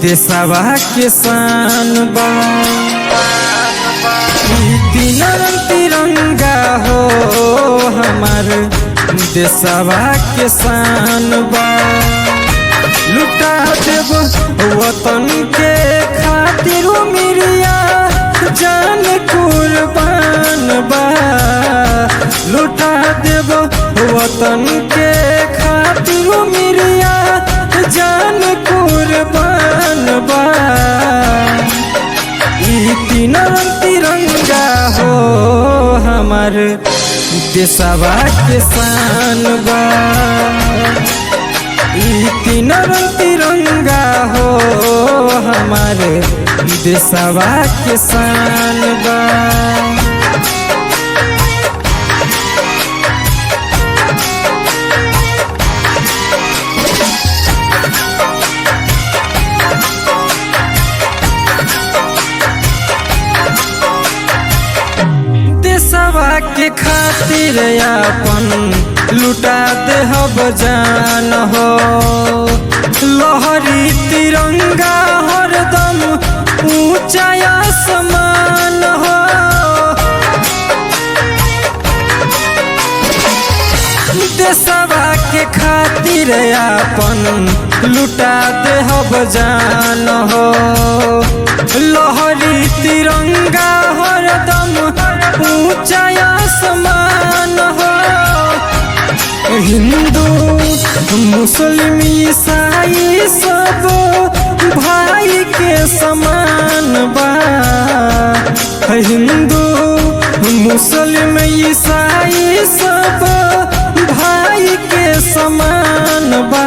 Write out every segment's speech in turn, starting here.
देशवा के शान बा। तीन रंग तिरंगा हो हमार देशवा के शान बा। लुटा देव वतन के खातिर मिरिया जान कुर्बान बा। लुटा देव वतन के खातिर मिरिया जान कुर्बान बा। ई तीन रंग तिरंगा हो हमार देशवा के शान बा। ई तीन रंग तिरंगा हो हमार देशवा के शान बा। देशवा के खातिर अपन लुटा देहब जान हो। लहरी तिरंगा हरदम ऊंचा आसमान हो। देशवा के खातिर अपन लुटा देहब जान हो। लहरी तिरंगा हरदम ऊंचा आसमान हो। हिंदू मुस्लिम ईसाई सब भाई के समान बा। हिंदू मुस्लिम ईसाई सब भाई के समान बा।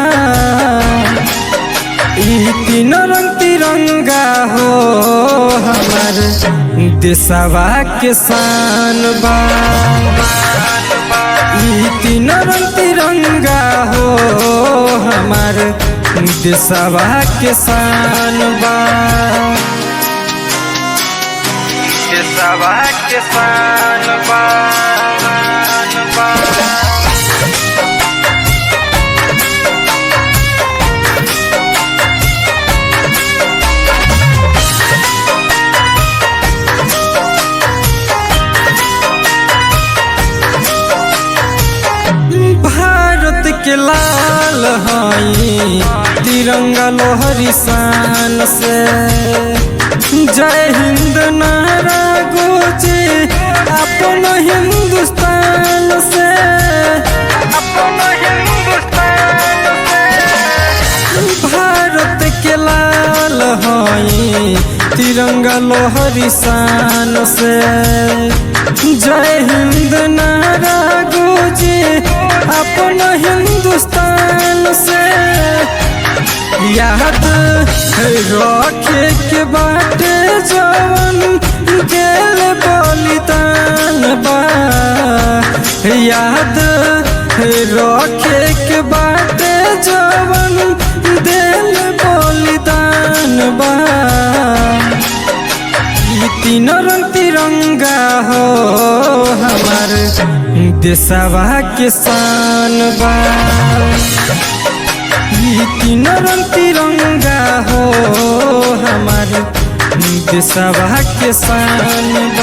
ई तीन रंग तिरंगा हो हमार देशवा के शान बा। ई तीन रंग तिरंगा हो हमार देशवा के शान बा। देशवा के शान बा। भारत के लाल हई तिरंगा लोहरी शान से। जय हिंद नारा गुजे अपन हिंदुस्तान से। अपन हिंदुस्तान से। भारत के लाल हई तिरंगा लोहरी शान से। जय हिंद नारा गुजे अपन हिंदुस्तान से। याद रखे के बाटे जवन दिल बलिदान बा। याद रखे के बाटे जवन दिल बलिदान बा। ई तीन रंग तिरंगा हो हमार देशवा के शान बा। ई तीन रंग तिरंगा हो हमार देशवा के शान बा।